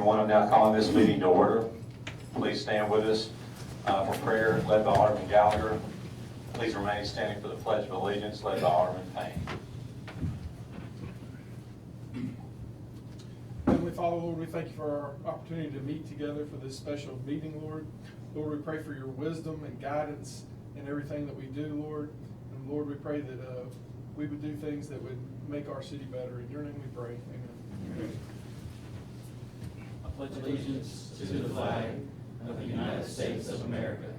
everyone. I'm now calling this meeting to order. Please stand with us for prayer, led by Alderman Gallagher. Please remain standing for the Pledge of Allegiance, led by Alderman Payne. Heavenly Father, Lord, we thank you for our opportunity to meet together for this special meeting, Lord. Lord, we pray for your wisdom and guidance in everything that we do, Lord. And Lord, we pray that we would do things that would make our city better. In your name we pray. Amen. I pledge allegiance to the flag of the United States of America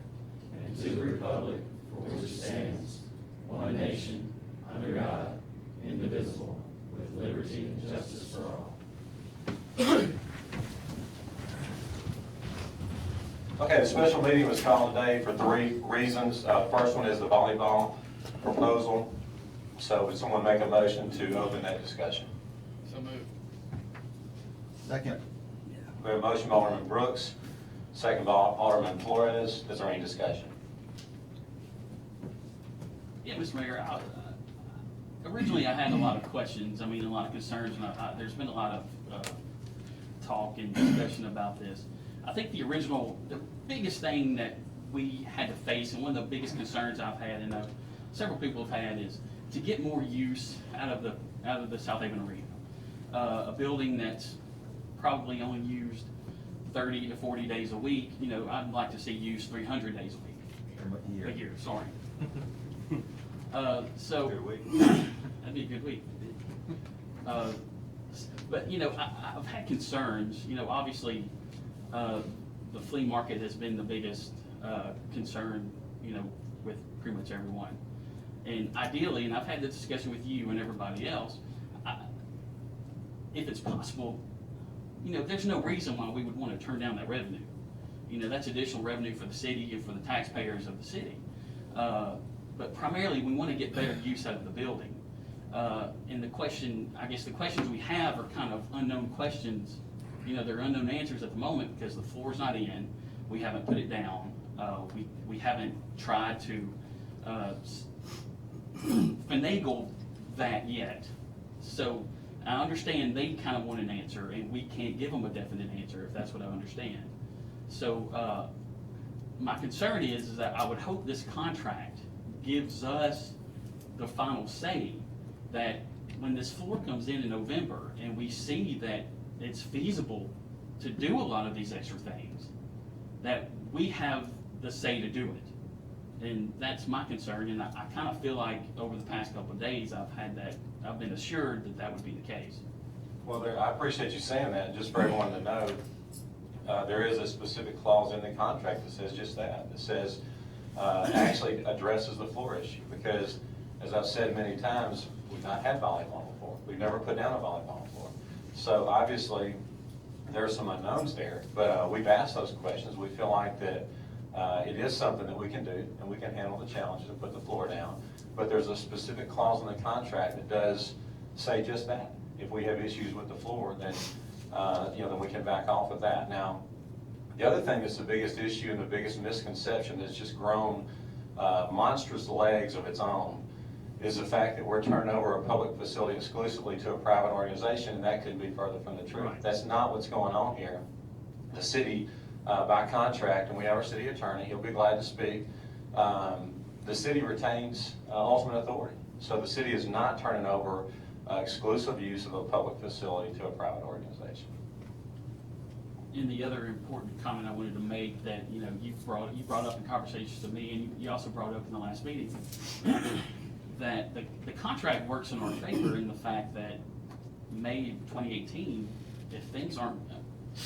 and to the republic for which it stands, one nation, under God, indivisible, with liberty and justice for all. Okay, the special meeting was called today for three reasons. First one is the volleyball proposal. So would someone make a motion to open that discussion? So moved. Second. We have a motion by Alderman Brooks, second by Alderman Flores. Is there any discussion? Yeah, Mr. Mayor, originally I had a lot of questions, a lot of concerns, and there's been a lot of talk and discussion about this. I think the biggest thing that we had to face, and one of the biggest concerns I've had, and several people have had, is to get more use out of the Southaven Arena. A building that's probably only used 30 to 40 days a week. I'd like to see used 300 days a week. A year, sorry. Good week. That'd be a good week. But I've had concerns. Obviously, the flea market has been the biggest concern. With pretty much everyone. And ideally, and I've had this discussion with you and everybody else, if it's possible, there's no reason why we would want to turn down that revenue. That's additional revenue for the city and for the taxpayers of the city. But primarily, we want to get better use out of the building. And the questions we have are kind of unknown questions. They're unknown answers at the moment because the floor's not in. We haven't put it down. We haven't tried to finagle that yet. So I understand they kind of want an answer, and we can't give them a definite answer if that's what I understand. So my concern is that I would hope this contract gives us the final say, that when this floor comes in November and we see that it's feasible to do a lot of these extra things, that we have the say to do it. And that's my concern, and I kind of feel like over the past couple of days I've been assured that that would be the case. Well, I appreciate you saying that. Just for everyone to know, there is a specific clause in the contract that says just that. It says, actually addresses the floor issue, because as I've said many times, we've not had volleyball before. We've never put down a volleyball floor. So obviously there are some unknowns there, but we've asked those questions. We feel like that it is something that we can do, and we can handle the challenges and put the floor down. But there's a specific clause in the contract that does say just that. If we have issues with the floor, then then we can back off of that. Now, the other thing that's the biggest issue and the biggest misconception that's just grown monstrous legs of its own is the fact that we're turning over a public facility exclusively to a private organization, and that couldn't be further from the truth. Right. That's not what's going on here. The city, by contract, and we have our city attorney, he'll be glad to speak, the city retains ultimate authority. So the city is not turning over exclusive use of a public facility to a private organization. And the other important comment I wanted to make that you brought up in conversations to me, and you also brought up in the last meeting, that the contract works in our favor in the fact that May 2018, if things aren't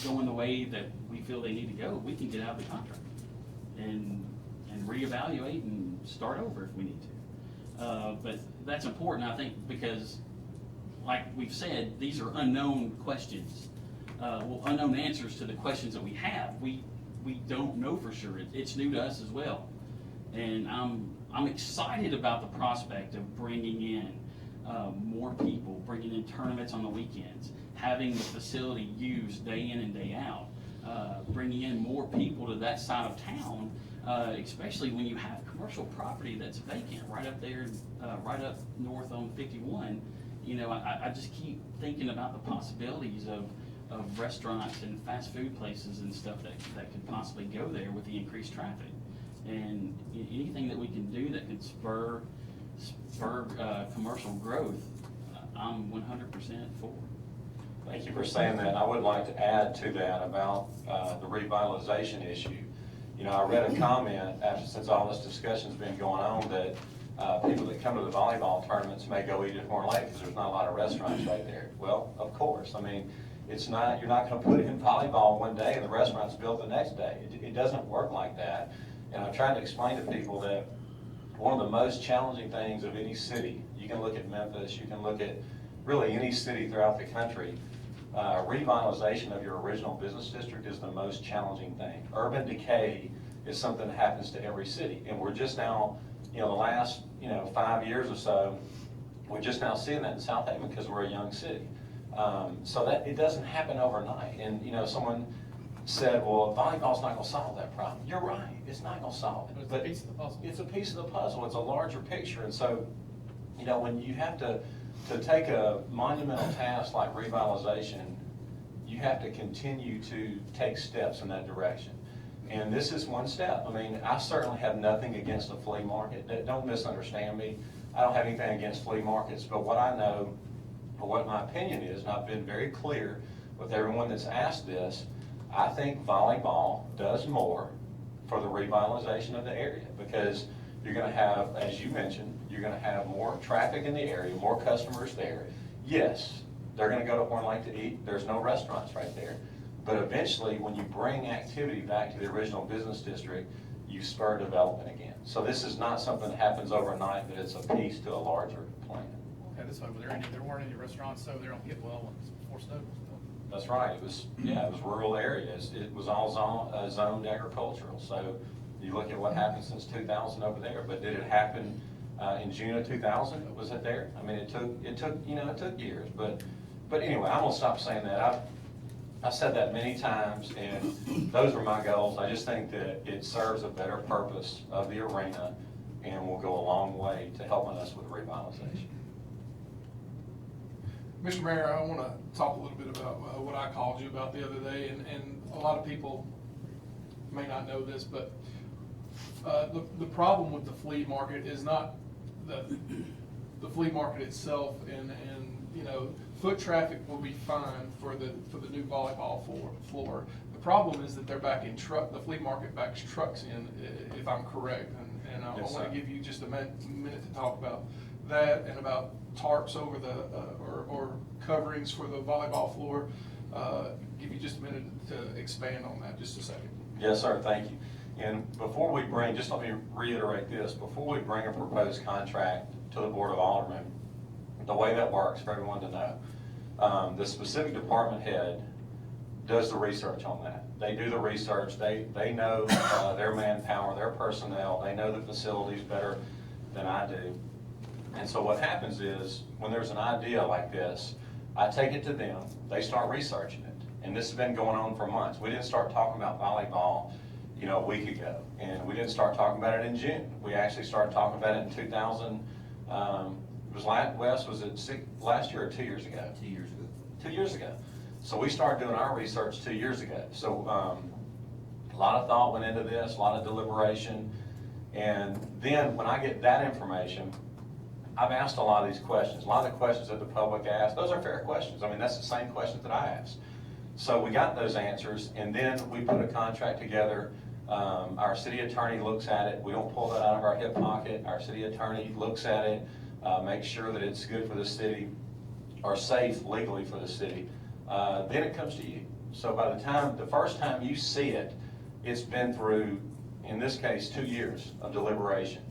going the way that we feel they need to go, we can get out of the contract and reevaluate and start over if we need to. But that's important, I think, because like we've said, these are unknown questions. Unknown answers to the questions that we have. We don't know for sure. It's new to us as well. And I'm excited about the prospect of bringing in more people, bringing in tournaments on the weekends, having the facility used day in and day out, bringing in more people to that side of town, especially when you have commercial property that's vacant right up there, right up north on 51. I just keep thinking about the possibilities of of restaurants and fast food places and stuff that could possibly go there with the increased traffic. And anything that we can do that could spur commercial growth, I'm 100% for. Thank you for saying that. I would like to add to that about the revitalization issue. You know, I read a comment since all this discussion's been going on that people that come to the volleyball tournaments may go eat at Horn Lake because there's not a lot of restaurants right there. Well, of course. I mean, you're not going to put in volleyball one day and the restaurant's built the next day. It doesn't work like that. And I've tried to explain to people that one of the most challenging things of any city, you can look at Memphis, you can look at really any city throughout the country, revitalization of your original business district is the most challenging thing. Urban decay is something that happens to every city. And we're just now, the last, 5 years or so, we're just now seeing that in Southaven because we're a young city. So that it doesn't happen overnight. And, someone said, well, volleyball's not gonna solve that problem. You're right, it's not gonna solve it. But it's a piece of the puzzle. It's a piece of the puzzle, it's a larger picture. And so, when you have to take a monumental task like revitalization, you have to continue to take steps in that direction. And this is one step. I mean, I certainly have nothing against a flea market. Don't misunderstand me. I don't have anything against flea markets, but what I know, or what my opinion is, and I've been very clear with everyone that's asked this, I think volleyball does more for the revitalization of the area because you're going to have, as you mentioned, you're going to have more traffic in the area, more customers there. Yes, they're going to go to Horn Lake to eat. There's no restaurants right there. But eventually, when you bring activity back to the original business district, you spur development again. So this is not something that happens overnight, but it's a piece to a larger plan. Okay, this way, there weren't any restaurants over there on Hipwell when before snow was built. That's right. It was rural areas. It was all zoned agricultural. So you look at what happened since 2000 over there. But did it happen in June of 2000? Was it there? I mean, it took years. But anyway, I'm gonna stop saying that. I've said that many times, and those were my goals. I just think that it serves a better purpose of the arena and will go a long way to helping us with revitalization. Mr. Mayor, I want to talk a little bit about what I called you about the other day, and a lot of people may not know this, but the problem with the flea market is not the flea market itself, and foot traffic will be fine for the new volleyball floor. The problem is that they're backing the flea market backs trucks in, if I'm correct, and I Yes, want sir. to give you just a minute to talk about that and about tarps over the, or coverings for the volleyball floor. Give you just a minute to expand on that, just a second. Yes, sir, thank you. And before we just let me reiterate this, before we bring a proposed contract to the Board of Aldermen, the way that works for everyone to know, the specific department head does the research on that. They do the research, they know their manpower, their personnel, they know the facilities better than I do. And so what happens is, when there's an idea like this, I take it to them, they start researching it. And this has been going on for months. We didn't start talking about volleyball, a week ago. And we didn't start talking about it in June. We actually started talking about it in 2000, was it last year or 2 years ago? 2 years ago. 2 years ago. So we started doing our research 2 years ago. So a lot of thought went into this, a lot of deliberation. And then when I get that information, I've asked a lot of these questions. A lot of the questions that the public asks, those are fair questions. I mean, that's the same questions that I asked. So we got those answers, and then we put a contract together. Our city attorney looks at it. We don't pull that out of our hip pocket. Our city attorney looks at it, makes sure that it's good for the city, or safe legally for the city. Then it comes to you. So by the first time you see it, it's been through, in this case, 2 years of deliberation.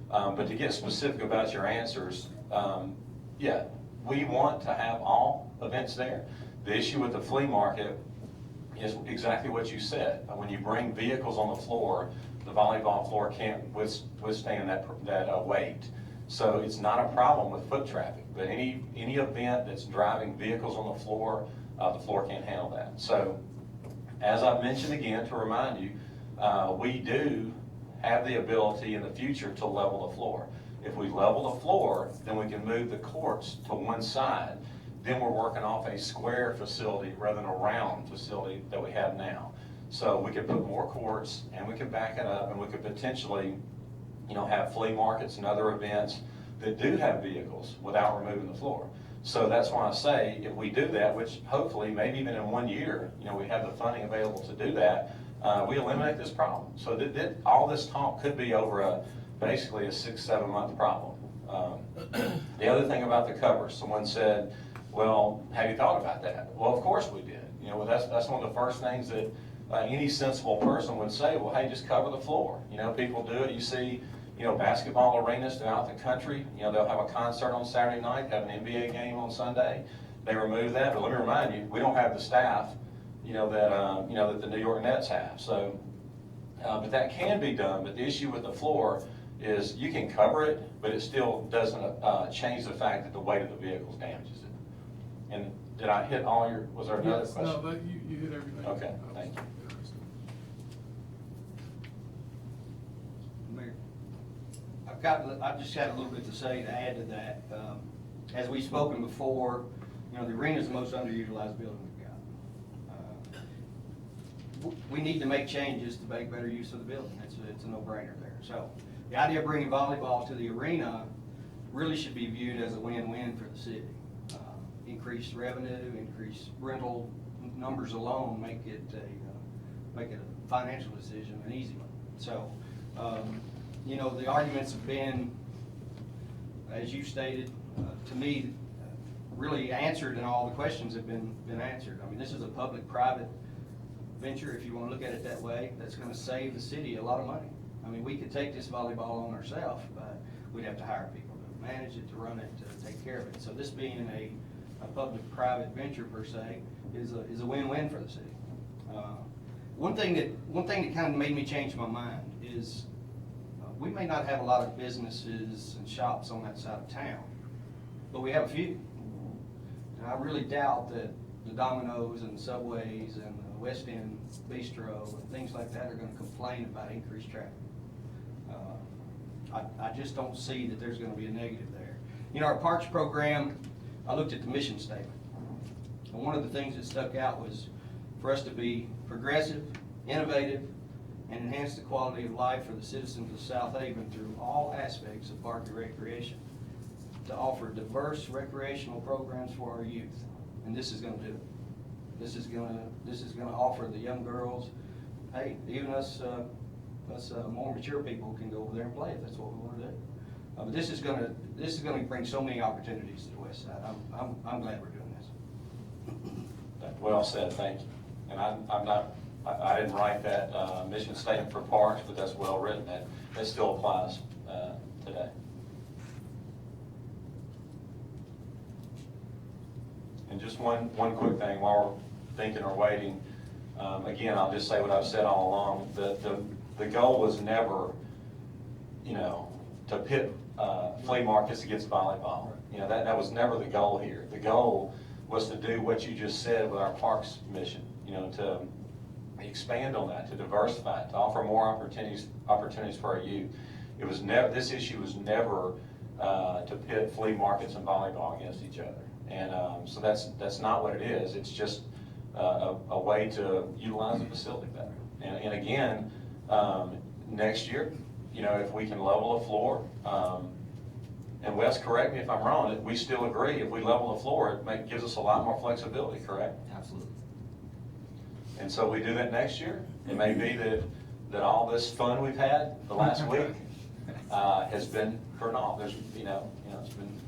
But to get specific about your answers, yeah, we want to have all events there. The issue with the flea market is exactly what you said. When you bring vehicles on the floor, the volleyball floor can't withstand that weight. So it's not a problem with foot traffic, but any event that's driving vehicles on the floor can't handle that. So as I mentioned again, to remind you, we do have the ability in the future to level the floor. If we level the floor, then we can move the courts to one side. then we're working off a square facility rather than a round facility that we have now. So we could put more courts, and we could back it up, and we could potentially, have flea markets and other events that do have vehicles without removing the floor. So that's why I say, if we do that, which hopefully, maybe even in 1 year, we have the funding available to do that, we eliminate this problem. So all this talk could be over basically a 6-7 month problem. The other thing about the covers, someone said, well, have you thought about that? Well, of course we did. That's one of the first things that any sensible person would say, well, hey, just cover the floor. People do it. You see, basketball arenas throughout the country, they'll have a concert on Saturday night, have an NBA game on Sunday. They remove that, but let me remind you, we don't have the staff, that the New York Nets have. So, but that can be done. But the issue with the floor is you can cover it, but it still doesn't change the fact that the weight of the vehicle damages it. And did I hit all your? Was there another question? No, you hit everything. Okay, thank you. Mayor, I just had a little bit to say to add to that. As we've spoken before, the arena is the most underutilized building we've got. We need to make changes to make better use of the building. It's a no-brainer there. So the idea of bringing volleyball to the arena really should be viewed as a win-win for the city. Increased revenue, increased rental numbers alone make it a financial decision, an easy one. So, the arguments have been, as you stated, to me, really answered, and all the questions have been answered. I mean, this is a public-private venture, if you want to look at it that way, that's going to save the city a lot of money. I mean, we could take this volleyball on ourselves, but we'd have to hire people to manage it, to run it, to take care of it. So this being a public-private venture per se is a win-win for the city. One thing that kind of made me change my mind is we may not have a lot of businesses and shops on that side of town, but we have a few. And I really doubt that the Domino's and the Subways and the West End Bistro and things like that are going to complain about increased traffic. I just don't see that there's going to be a negative there. Our parks program, I looked at the mission statement. And one of the things that stuck out was for us to be progressive, innovative, and enhance the quality of life for the citizens of Southaven through all aspects of park and recreation. To offer diverse recreational programs for our youth. And this is going to do it. This is going to offer the young girls, hey, even us more mature people can go over there and play if that's what we want to do. But this is going to bring so many opportunities to the west side. I'm glad we're doing this. Well said, thank you. And I didn't write that mission statement for parks, but that's well written. That still applies today. And just one quick thing while we're thinking or waiting. Again, I'll just say what I've said all along. The goal was never, to pit flea markets against volleyball. That was never the goal here. The goal was to do what you just said with our parks mission, to expand on that, to diversify it, to offer more opportunities for our youth. This issue was never to pit flea markets and volleyball against each other. And so that's not what it is. It's just a way to utilize the facility better. And again, next year, if we can level a floor, and Wes, correct me if I'm wrong, we still agree if we level the floor, it gives us a lot more flexibility, correct? Absolutely. And so we do that next year. It may be that all this fun we've had the last week has been for naught. There's, it's been,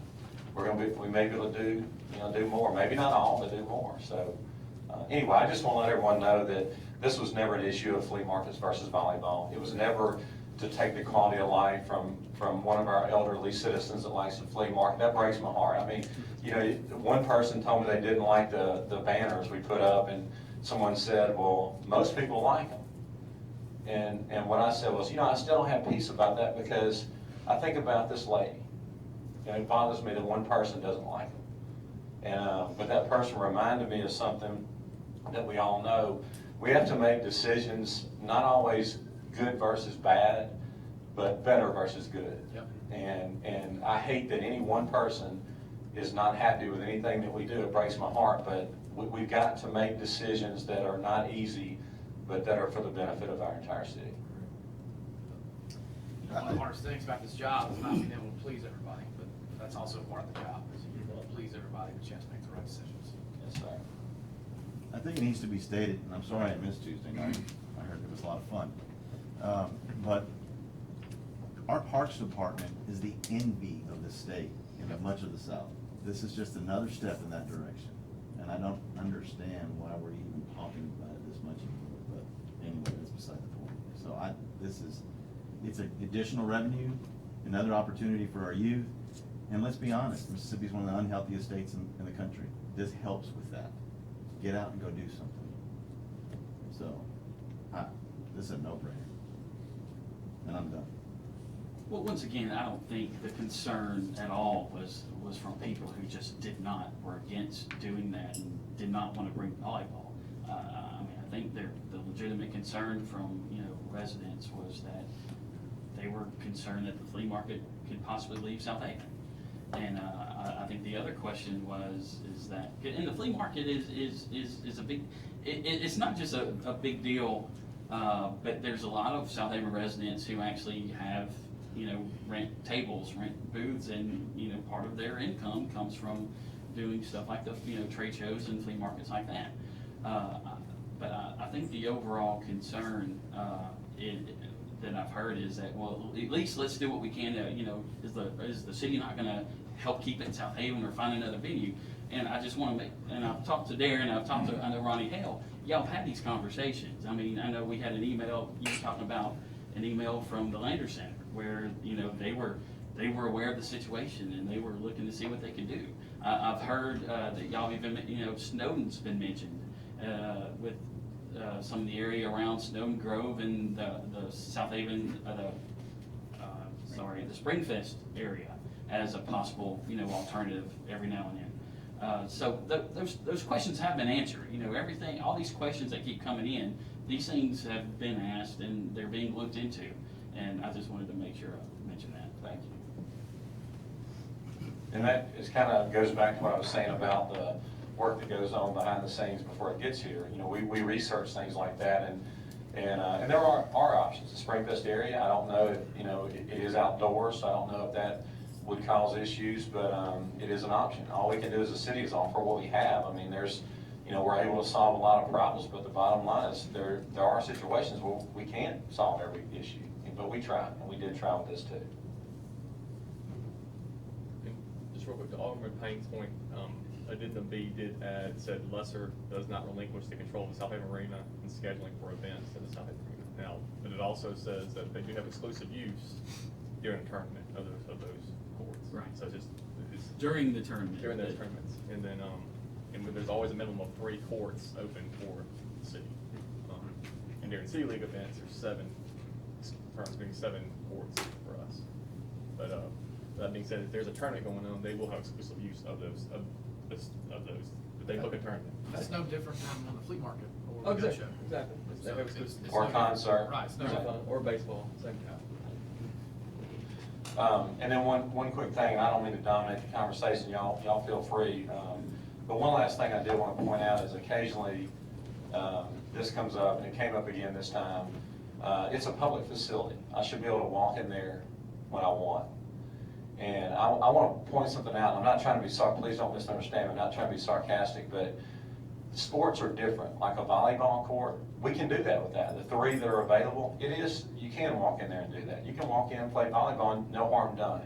we may be able to do more. Maybe not all, but do more. So anyway, I just want to let everyone know that this was never an issue of flea markets versus volleyball. It was never to take the quality of life from one of our elderly citizens that likes the flea market. That breaks my heart. I mean, one person told me they didn't like the banners we put up, and someone said, well, most people like them. And what I said was, I still don't have peace about that, because I think about this lady. It bothers me that one person doesn't like them. But that person reminded me of something that we all know. We have to make decisions, not always good versus bad, but better versus good. Yep. And I hate that any one person is not happy with anything that we do. It breaks my heart, but we've got to make decisions that are not easy, but that are for the benefit of our entire city. You know, one of the hardest things about this job is not being able to please everybody, but that's also part of the job, is you want to please everybody, but you have to make the right decisions. Yes, sir. I think it needs to be stated, and I'm sorry I missed Tuesday night. I heard it was a lot of fun. But our Parks Department is the envy of the state and of much of the South. This is just another step in that direction. And I don't understand why we're even talking about it this much anymore, but anyway, that's beside the point. So it's an additional revenue, another opportunity for our youth. And let's be honest, Mississippi is one of the unhealthiest states in the country. This helps with that. Get out and go do something. So, this is a no-brainer. And I'm done. Well, once again, I don't think the concern at all was from people who just were against doing that and did not want to bring volleyball. I mean, I think the legitimate concern from, residents was that they were concerned that the flea market could possibly leave Southaven. And I think the other question is that, and the flea market is a big, it's not just a big deal, but there's a lot of Southaven residents who actually have, rent tables, rent booths, and, part of their income comes from doing stuff like the, trade shows and flea markets like that. But I think the overall concern that I've heard is that, well, at least let's do what we can to, is the city not gonna help keep it in Southaven or find another venue? And I just wanna and I've talked to Darren, I've talked to, I know Ronnie Hale, y'all have had these conversations. I mean, I know we had an email, you were talking about an email from the Lander Center where, they were aware of the situation and they were looking to see what they could do. I've heard that y'all even, Snowden's been mentioned with some of the area around Snowden Grove and the Southaven, the Springfest area as a possible, alternative every now and then. So those questions have been answered. Everything, all these questions that keep coming in, these things have been asked and they're being looked into. And I just wanted to make sure I mentioned that. Thank you. And that is goes back to what I was saying about the work that goes on behind the scenes before it gets here. We research things like that, and there are options. The Springfest area, I don't know if, it is outdoors, so I don't know if that would cause issues, but it is an option. All we can do as a city is offer what we have. I mean, we're able to solve a lot of problems, but the bottom line is there are situations where we can't solve every issue, but we try, and we did try with this too. And just real quick, to Alderman Payne's point, Addendum B did add, said Lesser does not relinquish the control of the Southaven Arena and scheduling for events in the Southaven Arena. Now, but it also says that they do have exclusive use during the tournament of those courts. Right. So it's During the tournament. during those tournaments, and then and there's always a minimum of 3 courts open for the city. And during City League events, there's 7 courts for us. But that being said, if there's a tournament going on, they will have exclusive use of those. But they book a tournament. That's no different than on the flea market or Oh, the gun exactly. show. Exactly. They have exclusive. It's Or no different. concert. Right, it's no Exactly. different. Or baseball, same And then one quick thing, and I don't mean to dominate the conversation, y'all feel free. But one last thing I did want to point out is occasionally this comes up, and it came up again this time. It's a public facility. I should be able to walk in there when I want. And I want to point something out. I'm not trying to be please don't misunderstand. I'm not trying to be sarcastic, but sports are different. Like a volleyball court, we can do that with that. The 3 that are available, you can walk in there and do that. You can walk in and play volleyball and no harm done.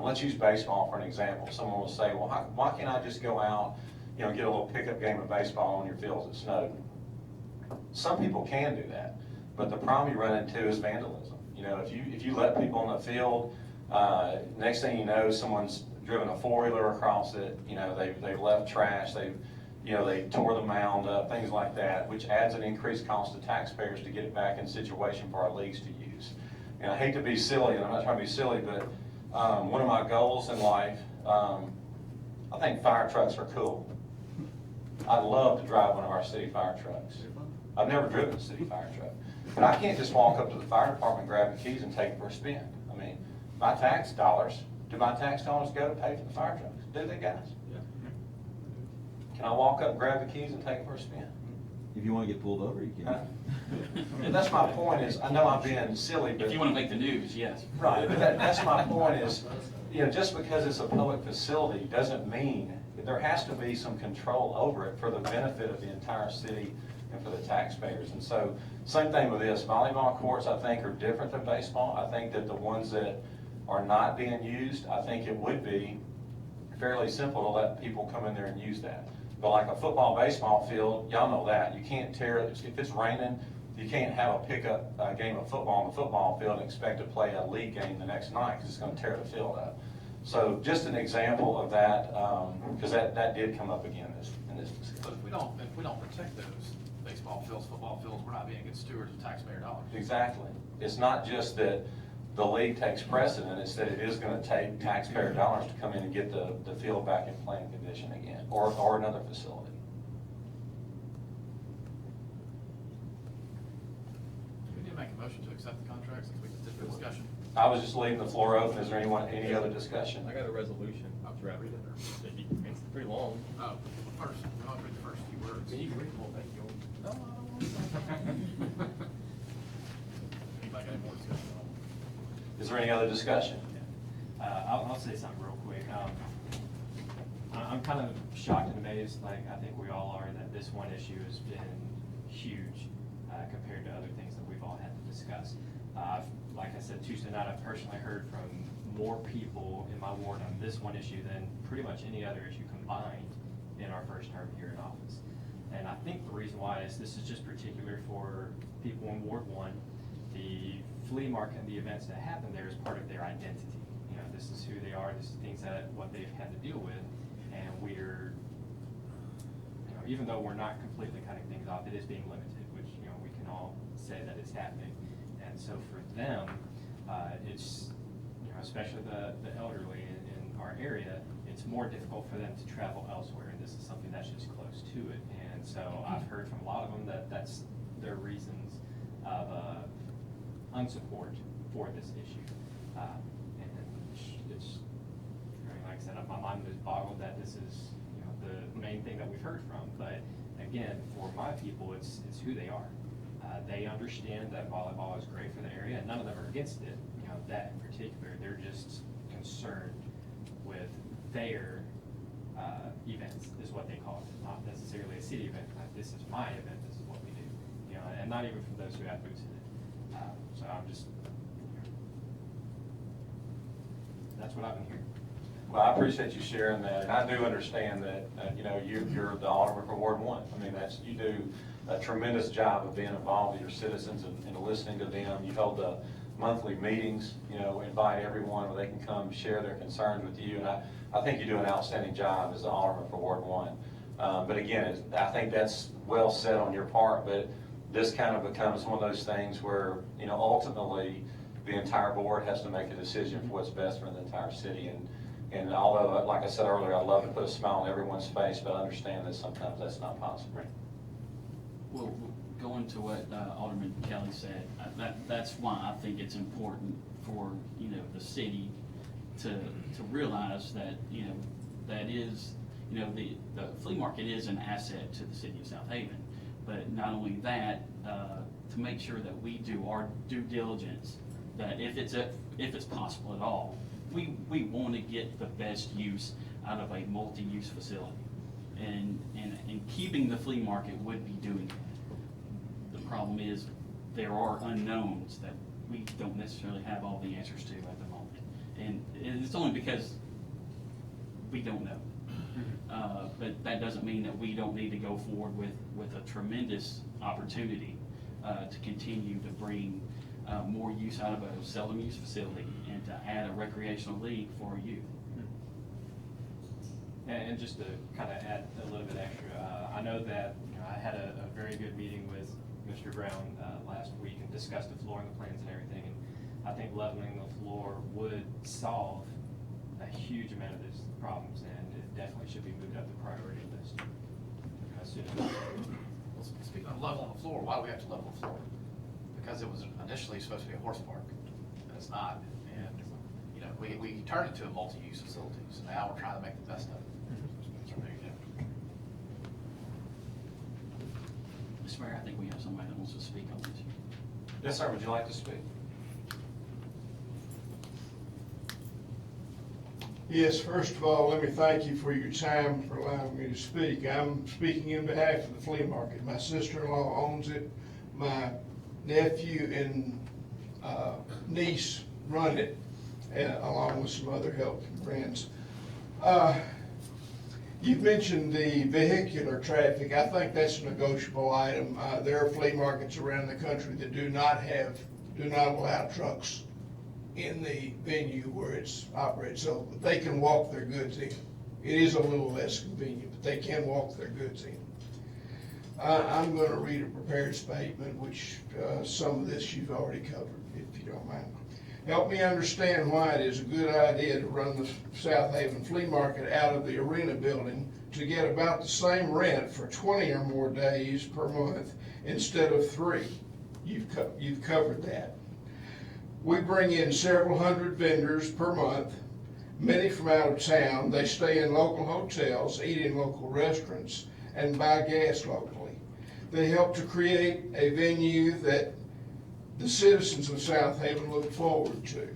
Let's use baseball for an example. Someone will say, well, why can't I just go out, get a little pickup game of baseball on your fields at Snowden? Some people can do that, but the problem you run into is vandalism. If you let people on the field, next thing you know, someone's driven a 4-wheeler across it. They've left trash. They tore the mound up, things like that, which adds an increased cost to taxpayers to get it back in situation for our leagues to use. And I hate to be silly, and I'm not trying to be silly, but one of my goals in life, I think fire trucks are cool. I'd love to drive one of our city fire trucks. I've never driven a city fire truck. But I can't just walk up to the fire department, grab the keys, and take it for a spin. I mean, do my tax dollars go to pay for the fire trucks? Do they, guys? Yeah. Can I walk up and grab the keys and take it for a spin? If you wanna get pulled over, you can. And that's my point is, I know I'm being silly, but. If you want to make the news, yes. Right, but that's my point is, just because it's a public facility doesn't mean, there has to be some control over it for the benefit of the entire city and for the taxpayers. And so, same thing with this, volleyball courts, I think, are different than baseball. I think that the ones that are not being used, I think it would be fairly simple to let people come in there and use that. But like a football, baseball field, y'all know that, you can't tear it, if it's raining, you can't have a pickup game of football on the football field and expect to play a league game the next night, because it's gonna tear the field up. So just an example of that, because that did come up again in this But discussion. if we don't protect those baseball fields, football fields, we're not being good stewards of taxpayer dollars. Exactly. It's not just that the league takes precedent, it's that it is gonna take taxpayer dollars to come in and get the field back in playing condition again, or another facility. We need to make a motion to accept the contract since we just did the discussion. I was just leaving the floor open. Is there any other discussion? I got a resolution. I'll draft. read it or? It's pretty long. Oh, first, we don't read the first few words. You can read the whole thing, you No, I don't want to. Anybody got any more discussion on Is there any other discussion? I'll say something real quick. I'm kind of shocked and amazed, like I think we all are, that this one issue has been huge compared to other things that we've all had to discuss. Like I said, Tuesday night, I've personally heard from more people in my ward on this one issue than pretty much any other issue combined in our first term here in office. And I think the reason why is this is just particular for people in Ward 1. The flea market and the events that happen there is part of their identity. You know, this is who they are, this is things that, what they've had to deal with, and we're, you know, even though we're not completely cutting things off, it is being limited, which, you know, we can all say that it's happening. And so for them, it's, you know, especially the elderly in our area, it's more difficult for them to travel elsewhere, and this is something that's just close to it. And so I've heard from a lot of them that that's their reasons of unsupport for this issue. And it's, I mean, like I said, my mind is boggled that this is, you know, the main thing that we've heard from. But again, for my people, it's who they are. They understand that volleyball is great for the area, and none of them are against it. You know, that in particular, they're just concerned with their events, is what they call it. Not necessarily a city event. Like, this is my event. This is what we do. You know, and not even from those who have boots in it. So I'm just, that's what I've been hearing. Well, I appreciate you sharing that, and I do understand that, you know, you're the Alderman for Ward 1. I mean, you do a tremendous job of being involved with your citizens and listening to them. You hold the monthly meetings, you know, invite everyone where they can come share their concerns with you, and I think you do an outstanding job as the Alderman for Ward 1. But again, I think that's well said on your part, but this kind of becomes one of those things where, you know, ultimately, the entire board has to make a decision for what's best for the entire city. And although, like I said earlier, I'd love to put a smile on everyone's face, but I understand that sometimes that's not possible. Well, going to what Alderman Kelly said, that's why I think it's important for, you know, the city to realize that, you know, that is, you know, the flea market is an asset to the city of Southaven. But not only that, to make sure that we do our due diligence, that if it's possible at all, we want to get the best use out of a multi-use facility. And keeping the flea market would be doing that. The problem is there are unknowns that we don't necessarily have all the answers to at the moment. And it's only because we don't know. But that doesn't mean that we don't need to go forward with a tremendous opportunity to continue to bring more use out of a seldom used facility and to add a recreational league for our youth. And just to kind of add a little bit extra, I know that, you know, I had a very good meeting with Mr. Brown last week and discussed the floor and the plans and everything. And I think leveling the floor would solve a huge amount of these problems, and it definitely should be moved up the priority list as soon as possible. Well, speaking of level on the floor, why do we have to level the floor? Because it was initially supposed to be a horse park, and it's not. And you know, we turned it to a multi-use facility, so now we're trying to make the best of it. So there you go. Mr. Mayor, I think we have somebody that wants to speak on this. Yes, sir, would you like to speak? Yes, first of all, let me thank you for your time, for allowing me to speak. I'm speaking in behalf of the flea market. My sister-in-law owns it. My nephew and niece run it, along with some other helping friends. You've mentioned the vehicular traffic. I think that's a negotiable item. There are flea markets around the country that do not allow trucks in the venue where it's operated, so they can walk their goods in. It is a little less convenient, but they can walk their goods in. I'm gonna read a prepared statement, which some of this you've already covered, if you don't mind. Help me understand why it is a good idea to run the Southaven Flea Market out of the arena building to get about the same rent for 20 or more days per month instead of 3. You've covered that. We bring in several hundred vendors per month, many from out of town. They stay in local hotels, eat in local restaurants, and buy gas locally. They help to create a venue that the citizens of Southaven look forward to.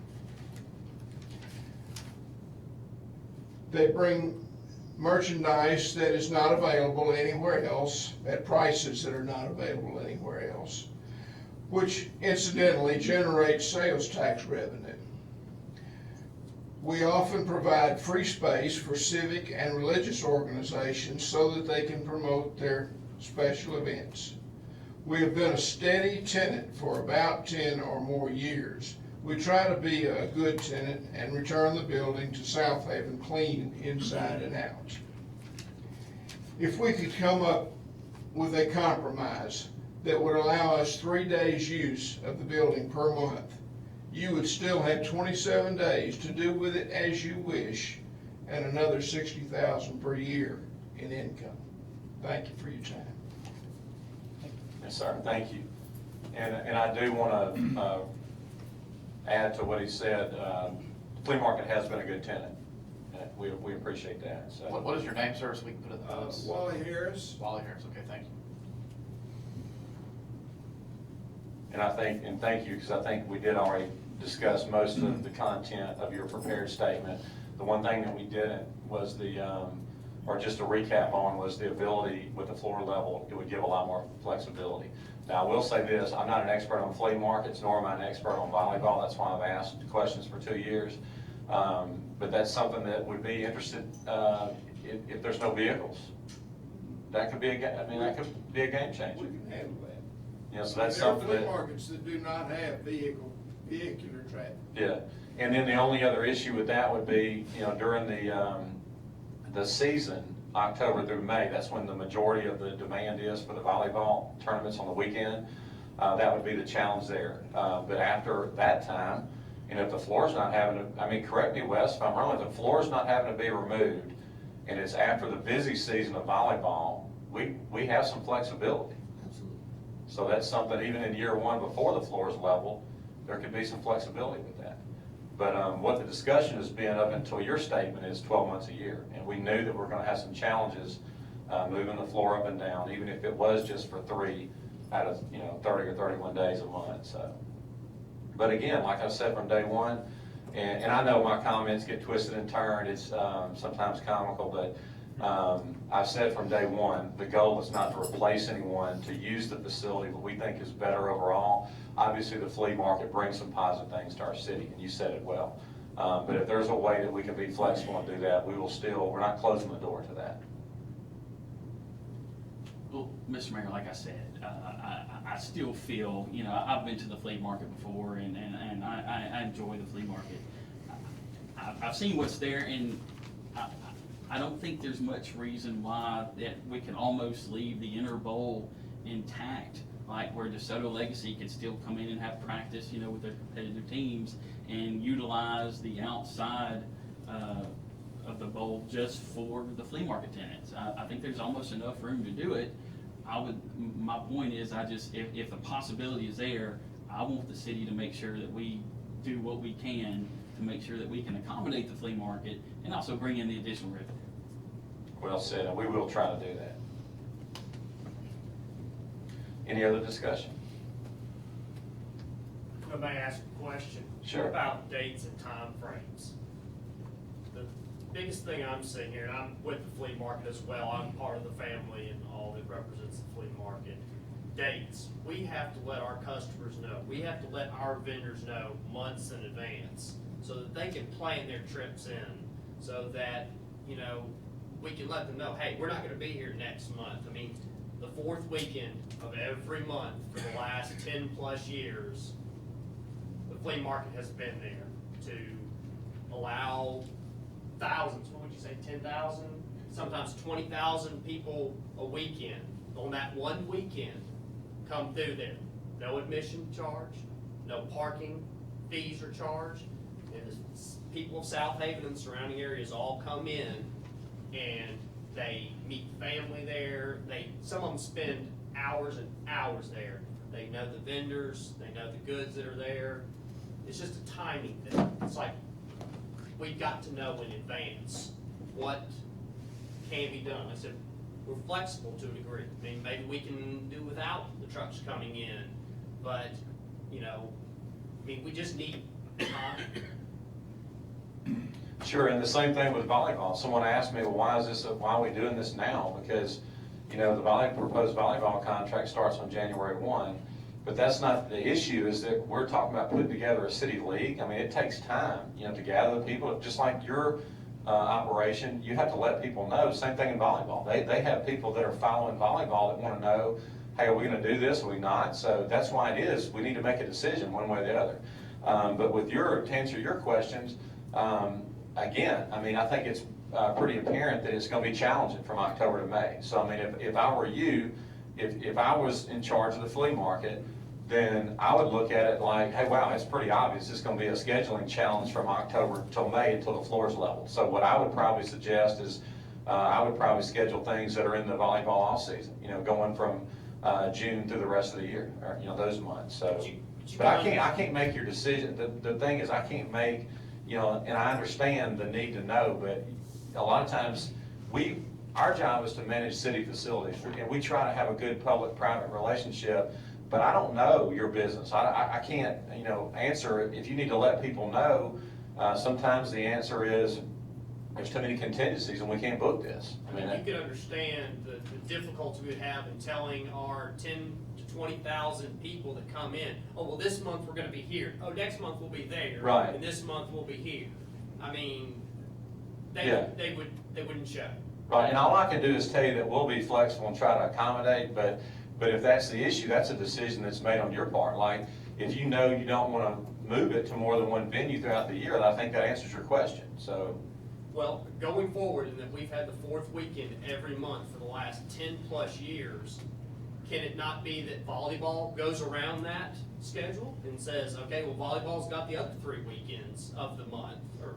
They bring merchandise that is not available anywhere else at prices that are not available anywhere else, which incidentally generates sales tax revenue. We often provide free space for civic and religious organizations so that they can promote their special events. We have been a steady tenant for about 10 or more years. We try to be a good tenant and return the building to Southaven clean inside and out. If we could come up with a compromise that would allow us 3 days use of the building per month, you would still have 27 days to do with it as you wish and another $60,000 per year in income. Thank you for your time. Yes, sir, thank you. And I do want to add to what he said. The flea market has been a good tenant. We appreciate that. So. What is your name, sir, so we can put it in the notes? Wally Harris. Wally Harris, okay, thank you. And thank you, because I think we did already discuss most of the content of your prepared statement. The one thing that we didn't was or just to recap on, was the ability with the floor level, it would give a lot more flexibility. Now, I will say this, I'm not an expert on flea markets, nor am I an expert on volleyball. That's why I've asked questions for 2 years. But that's something that would be interested, if there's no vehicles. That could be that could be a game changer. We can handle that. Yeah, so that's There are something flea that. markets that do not have vehicular traffic. Yeah, and then the only other issue with that would be, during the season, October through May, that's when the majority of the demand is for the volleyball tournaments on the weekend. That would be the challenge there. But after that time, if the floor's not having to, correct me, Wes, if I'm wrong, if the floor's not having to be removed, and it's after the busy season of volleyball, we have some flexibility. So that's something, even in year 1 before the floor is level, there could be some flexibility with that. But what the discussion has been up until your statement is 12 months a year. And we knew that we're going to have some challenges moving the floor up and down, even if it was just for 3 out of 30 or 31 days a month. So, but again, like I said from day one, and I know my comments get twisted and turned. It's sometimes comical, but I've said from day one, the goal is not to replace anyone, to use the facility, but we think is better overall. Obviously, the flea market brings some positive things to our city, and you said it well. But if there's a way that we can be flexible and do that, we're not closing the door to that. Well, Mr. Mayor, like I said, I still feel, I've been to the flea market before, and I enjoy the flea market. I've seen what's there, and I don't think there's much reason why that we can almost leave the inner bowl intact, like where DeSoto Legacy could still come in and have practice, with their competitive teams, and utilize the outside of the bowl just for the flea market tenants. I think there's almost enough room to do it. My point is, if the possibility is there, I want the city to make sure that we do what we can to to make sure that we can accommodate the flea market and also bring in the additional revenue. Well said, and we will try to do that. Any other discussion? If I may ask a question? Sure. What about dates and timeframes? The biggest thing I'm seeing here, and I'm with the flea market as well, I'm part of the family and all that represents the flea market. Dates, we have to let our customers know, we have to let our vendors know months in advance so that they can plan their trips in, so that, you know, we can let them know, hey, we're not gonna be here next month. I mean, the fourth weekend of every month for the last 10+ years, the flea market has been there to allow thousands, what would you say, 10,000, sometimes 20,000 people a weekend, on that one weekend, come through there. No admission charge, no parking fees are charged, and the people of Southaven and surrounding areas all come in, and they meet family there. Some of them spend hours and hours there. They know the vendors, they know the goods that are there. It's just a timing thing. It's like, we've got to know in advance what can be done. I said, we're flexible to a degree. I mean, maybe we can do without the trucks coming in, but, you know, I mean, we just need time. Sure, and the same thing with volleyball. Someone asked me, well, why are we doing this now? Because, you know, the proposed volleyball contract starts on January 1, but that's not the issue. Is that we're talking about putting together a city league. I mean, it takes time, you know, to gather the people. Just like your operation, you have to let people know. Same thing in volleyball. They have people that are following volleyball that want to know, hey, are we going to do this? Are we not? So that's why it is. We need to make a decision one way or the other. But with to answer your questions. Again, I mean, I think it's pretty apparent that it's going to be challenging from October to May. So, I mean, if I were you, if I was in charge of the flea market, then I would look at it like, hey, wow, it's pretty obvious. It's going to be a scheduling challenge from October till May until the floor is level. So what I would probably suggest is I would probably schedule things that are in the volleyball off season, you know, going from June through the rest of the year, or, you know, those months. So, but I can't make your decision. The thing is, I can't make, you know, and I understand the need to know, but a lot of times our job is to manage city facilities, and we try to have a good public-private relationship, but I don't know your business. I can't, you know, answer it. If you need to let people know, sometimes the answer is there's too many contingencies and we can't book this. I mean, you can understand the difficulty we have in telling our 10 to 20,000 people that come in, oh, well, this month we're gonna be here. Oh, next month we'll be there. Right. And this month we'll be here. I mean, Yeah. they wouldn't show. Right, and all I can do is tell you that we'll be flexible and try to accommodate, but if that's the issue, that's a decision that's made on your part. Like, if you know you don't want to move it to more than one venue throughout the year, I think that answers your question, so. Well, going forward, and that we've had the fourth weekend every month for the last 10+ years, can it not be that volleyball goes around that schedule and says, okay, well, volleyball's got the other 3 weekends of the month, or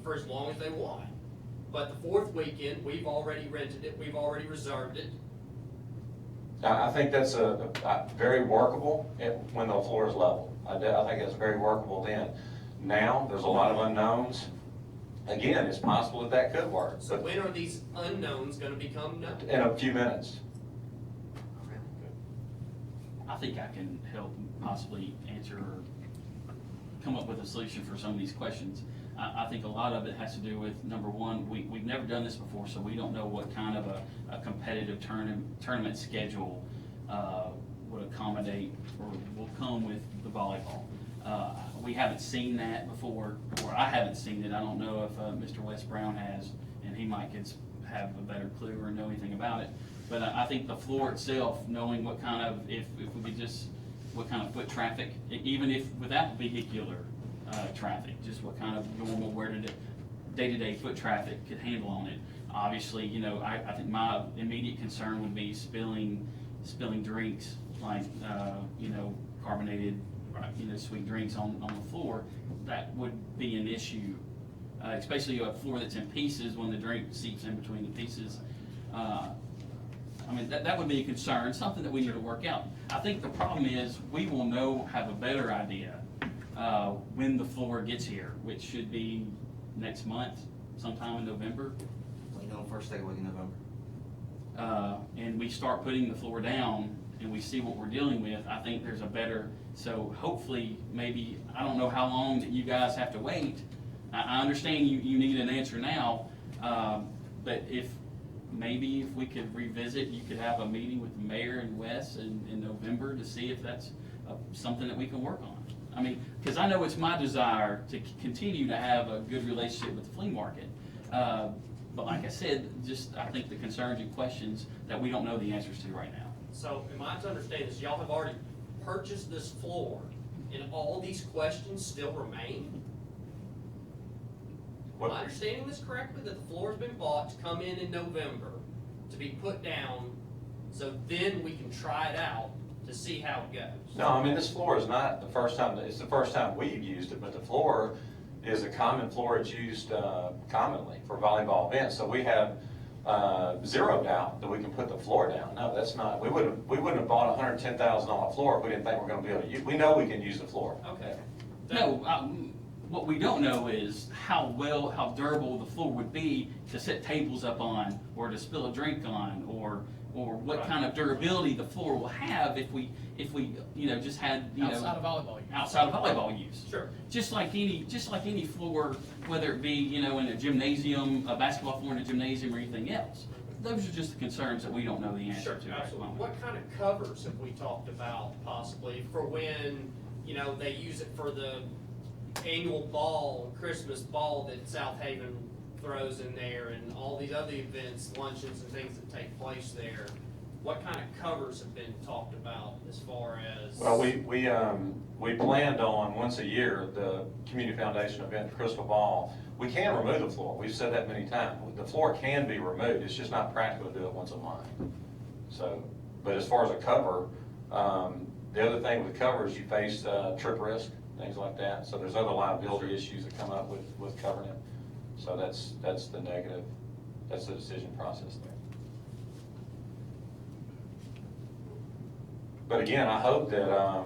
for as long as they want. But the fourth weekend, we've already rented it, we've already reserved it. I think that's a very workable when the floor is level. I think that's very workable then. Now, there's a lot of unknowns. Again, it's possible that could work. So when are these unknowns gonna become known? In a few minutes. I think I can help possibly answer or come up with a solution for some of these questions. I think a lot of it has to do with, number one, we've never done this before, so we don't know what kind of a competitive tournament schedule would accommodate or will come with the volleyball. We haven't seen that before, or I haven't seen it. I don't know if Mr. Wes Brown has, and he might have a better clue or know anything about it. But I think the floor itself, knowing what kind of, if we could just, what kind of foot traffic, even if without vehicular traffic, just what kind of normal, day-to-day foot traffic could handle on it. Obviously, you know, I think my immediate concern would be spilling drinks, like, you know, carbonated, you know, sweet drinks on the floor. That would be an issue, especially a floor that's in pieces when the drink seeps in between the pieces. I mean, that would be a concern, something that we need to work out. I think the problem is we will have a better idea when the floor gets here, which should be next month, sometime in November. You know, first day week in November. And we start putting the floor down and we see what we're dealing with, I think there's a better, so hopefully, maybe, I don't know how long that you guys have to wait. I understand you need an answer now, but maybe if we could revisit, you could have a meeting with the mayor and Wes in November to see if that's something that we can work on. I mean, because I know it's my desire to continue to have a good relationship with the flea market. But like I said, just, I think the concerns and questions that we don't know the answers to right now. So am I to understand this, y'all have already purchased this floor and all these questions still remain? Am I understanding this correctly, that the floor's been bought to come in November, to be put down, so then we can try it out to see how it goes? No, I mean, this floor is not the first time, it's the first time we've used it, but the floor is a common floor. It's used commonly for volleyball events. So we have zero doubt that we can put the floor down. No, that's not, we wouldn't have bought a $110,000 floor if we didn't think we're gonna be able to use, we know we can use the floor. Okay. No, what we don't know is how durable the floor would be to set tables up on, or to spill a drink on, or what kind of durability the floor will have if we just had, Outside of volleyball use. outside of volleyball use. Sure. Just like any floor, whether it be, in a gymnasium, a basketball floor in a gymnasium or anything else. Those are just the concerns that we don't know the answer Sure, to right at the absolutely. moment. What kind of covers have we talked about possibly for when, they use it for the annual ball, Christmas ball that Southaven throws in there and all these other events, luncheons and things that take place there? What kind of covers have been talked about as far as? Well, we planned on once a year, the Community Foundation event, Crystal Ball. We can remove the floor. We've said that many times. The floor can be removed. It's just not practical to do it once a month. So, but as far as a cover, the other thing with covers, you face trip risk, things like that. So there's other liability issues that come up with covering it. So that's the negative. That's the decision process there. But again, I hope that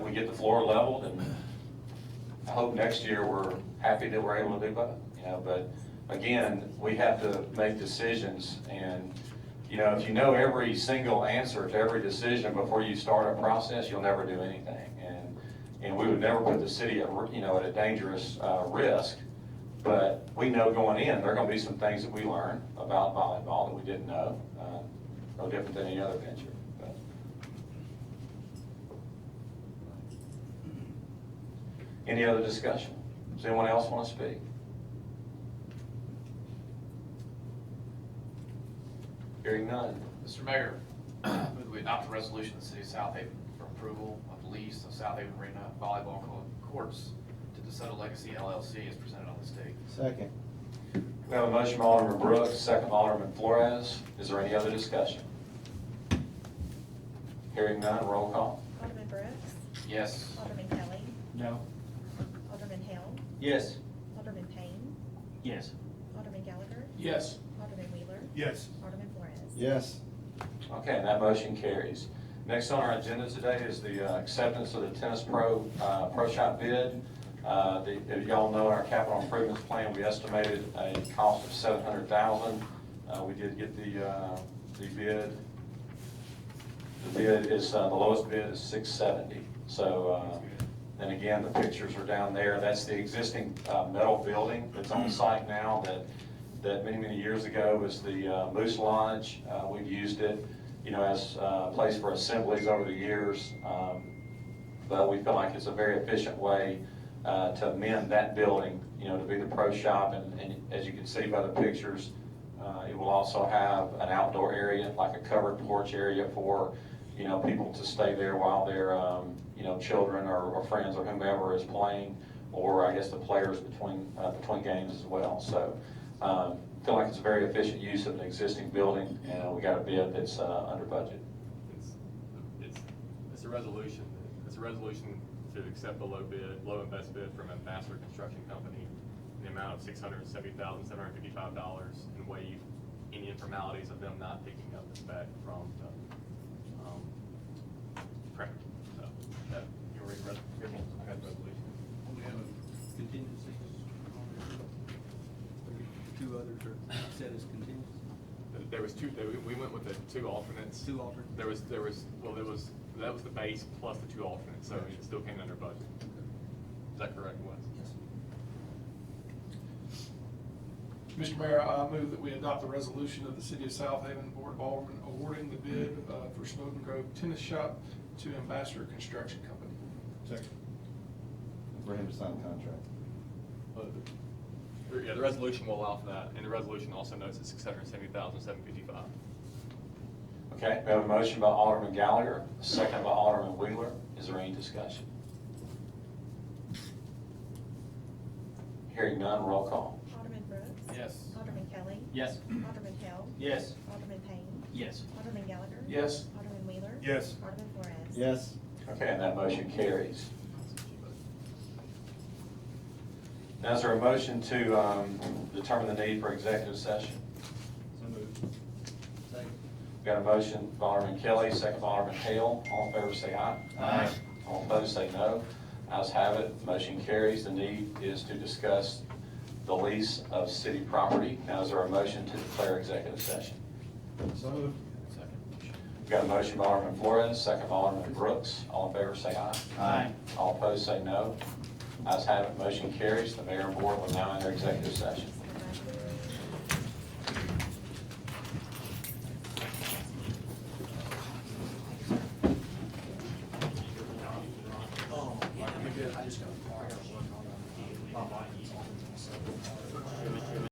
we get the floor leveled, and I hope next year we're happy that we're able to do both. But again, we have to make decisions, and if you know every single answer to every decision before you start a process, you'll never do anything. And we would never put the city at a dangerous risk. But we know going in, there are going to be some things that we learn about volleyball that we didn't know. No different than any other venture. But. Any other discussion? Does anyone else want to speak? Hearing none. Mr. Mayor, move that we adopt a resolution of the City of Southaven for approval of the lease of Southaven Arena volleyball courts to DeSoto Legacy LLC as presented on this date. Second. We have a motion by Alderman Brooks, second by Alderman Flores. Is there any other discussion? Hearing none, roll call. Alderman Brooks? Yes. Alderman Kelly? No? Alderman Hale? Yes. Alderman Payne? Yes. Alderman Gallagher? Yes. Alderman Wheeler? Yes. Alderman Flores? Yes. Okay, and that motion carries. Next on our agenda today is the acceptance of the Tennis Pro Shop bid. If y'all know, in our capital improvements plan, we estimated a cost of $700,000. We did get the bid. The bid is, the lowest bid is $670,000. So, and again, the pictures are down there. That's the existing metal building that's on site now that many years ago was the Moose Lodge. We've used it, as a place for assemblies over the years. But we feel like it's a very efficient way to amend that building, to be the pro shop. And as you can see by the pictures, it will also have an outdoor area, like a covered porch area for, people to stay there while their, children or friends or whomever is playing, or I guess the players between games as well. So feel like it's a very efficient use of an existing building, and we got a bid that's under budget. It's a resolution. It's a resolution to accept the low and best bid from a master construction company in the amount of $670,755 and waive any informalities of them not picking up the spec from the print. So, you ready to There was two, we went with the two alternates. Two alternates? That was the base plus the two alternates, so it still came under budget. Is that correct, Wes? Mr. Mayor, I move that we adopt the resolution of the City of Southaven Board of Aldermen awarding the bid for Snowden Grove Tennis Shop to Ambassador Construction Company. Second. For him to sign the contract. Yeah, the resolution will allow for that, and the resolution also notes it's $670,755. Okay, we have a motion by Alderman Gallagher, a second by Alderman Wheeler. Is there any discussion? Hearing none, roll call. Alderman Brooks. Yes. Alderman Kelly. Yes. Alderman Hale. Yes. Alderman Payne. Yes. Alderman Gallagher. Yes. Alderman Wheeler. Yes. Alderman Flores. Yes. Okay, and that motion carries. Now, is there a motion to determine the need for executive session? So moved. Second. We got a motion by Alderman Kelly, second by Alderman Hale. All in favor say aye. Aye. All opposed say no. Ayes have it, motion carries. The need is to discuss the lease of city property. Now, is there a motion to declare executive session? So moved. We got a motion by Alderman Flores, second by Alderman Brooks. All in favor say aye. Aye. All opposed say no. Ayes have it, motion carries. The mayor and board will now enter executive session. Oh, I just got